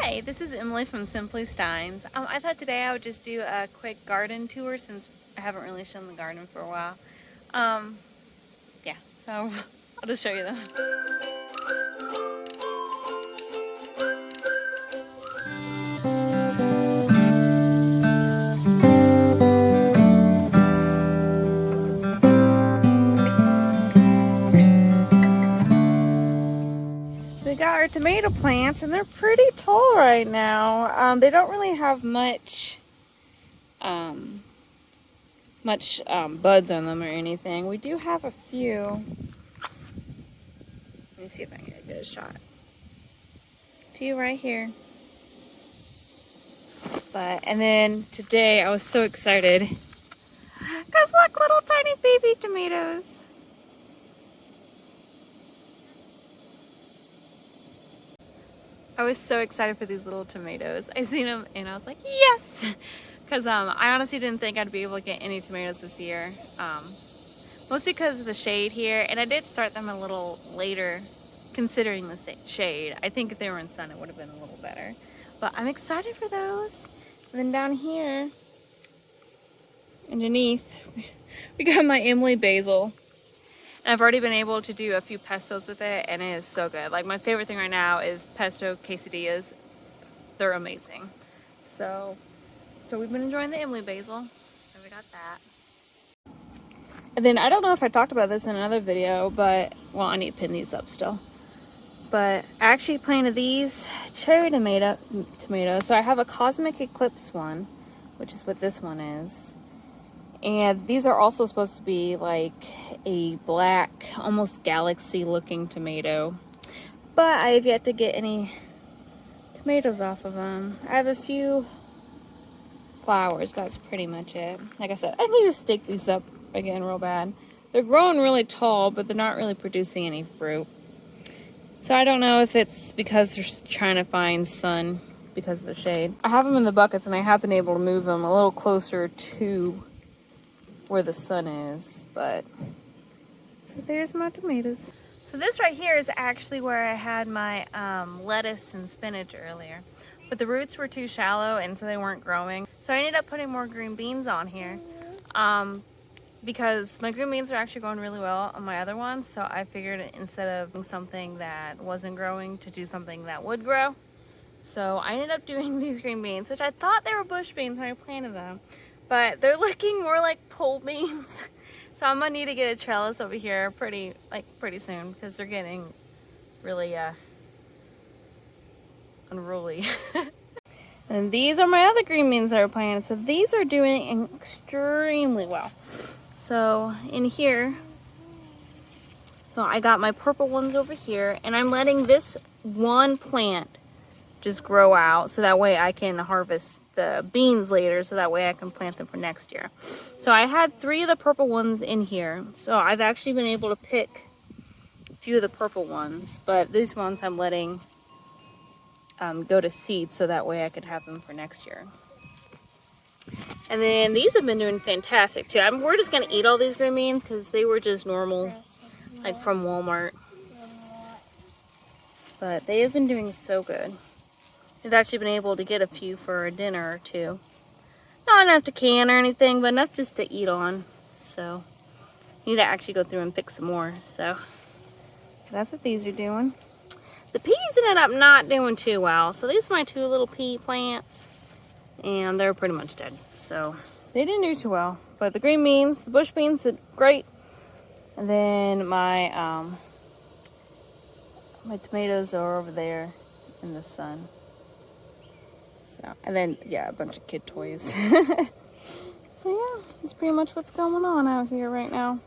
Hi, this is Emily from Simply Steins. I thought today I would just do a quick garden tour since I haven't really shown the garden for a while. Yeah, so I'll just show you them. We got our tomato plants and they're pretty tall right now. They don't really have much buds on them or anything. We do have a few. Let me see if I can get a good shot. A few right here. And then today I was so excited because look, little tiny baby tomatoes. I was so excited for these little tomatoes. I seen them and I was like, yes! Because I honestly didn't think I'd be able to get any tomatoes this year. Mostly because of the shade here. And I did start them a little later considering the shade. I think if they were in sun it would have been a little better. But I'm excited for those. And then down here, underneath, we got my Emily basil. And I've already been able to do a few pestos with it, and it is so good. Like, my favorite thing right now is pesto quesadillas. They're amazing. So we've been enjoying the Emily basil. So we got that. And then, I don't know if I talked about this in another video, but, well, I need to pin these up still. But I actually planted these cherry tomatoes. So I have a Cosmic Eclipse one, which is what this one is. And these are also supposed to be like a black, almost galaxy looking tomato. But I have yet to get any tomatoes off of them. I have a few flowers, but that's pretty much it. Like I said, I need to stake these up again real bad. They're growing really tall, but they're not really producing any fruit. So I don't know if it's because they're trying to find sun because of the shade. I have them in the buckets and I have been able to move them a little closer to where the sun is, but so there's my tomatoes. So this right here is actually where I had my lettuce and spinach earlier, but the roots were too shallow and so they weren't growing. So I ended up putting more green beans on here because my green beans are actually going really well on my other one. So I figured instead of doing something that wasn't growing to do something that would grow. So I ended up doing these green beans, which I thought they were bush beans when I planted them. But they're looking more like pole beans. So I'm gonna need to get a trellis over here pretty soon because they're getting really unruly. And these are my other green beans that are planted. So these are doing extremely well. So in here, so I got my purple ones over here and I'm letting this one plant just grow out so that way I can harvest the beans later, so that way I can plant them for next year. So I had 3 of the purple ones in here, so I've actually been able to pick a few of the purple ones, but these ones I'm letting go to seed so that way I could have them for next year. And then these have been doing fantastic too. We're just gonna eat all these green beans because they were just normal, like from Walmart, but they have been doing so good. I've actually been able to get a few for a dinner or two. Not enough to can or anything, but enough just to eat on. So, I need to actually go through and pick some more. So, that's what these are doing. The peas ended up not doing too well. So, these are my 2 little pea plants. And they're pretty much dead. So, they didn't do too well. But the green beans, the bush beans did great. And then my, my tomatoes are over there in the sun. So, and then, yeah, a bunch of kid toys. So, yeah, that's pretty much what's going on out here right now.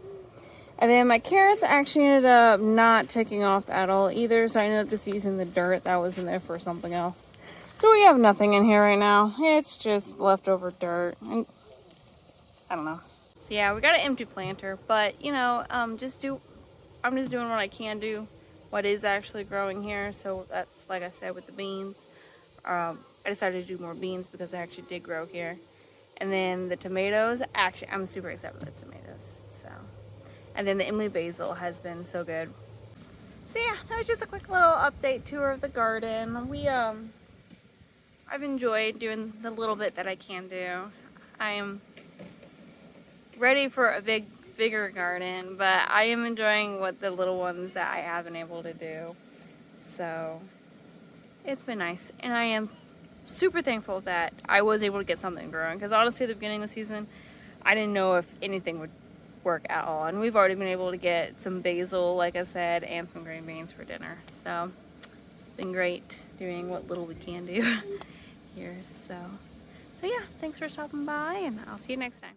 And then my carrots actually ended up not taking off at all either. So, I ended up just using the dirt that was in there for something else. So, we have nothing in here right now. It's just leftover dirt. And I don't know. So, yeah, we got an empty planter. But, you know, I'm just doing what I can do. What is actually growing here. So, that's, like I said, with the beans. I decided to do more beans because they actually did grow here. And then the tomatoes, actually, I'm super excited with the tomatoes. So, and then the Emily basil has been so good. So yeah, that was just a quick little update tour of the garden. We I've enjoyed doing the little bit that I can do. I am ready for a bigger garden, but I am enjoying what the little ones that I have been able to do. So it's been nice, and I am super thankful that I was able to get something growing, because honestly at the beginning of the season I didn't know if anything would work at all, and we've already been able to get some basil, like I said, and some green beans for dinner. So it's been great doing what little we can do here. So yeah, thanks for stopping by, and I'll see you next time.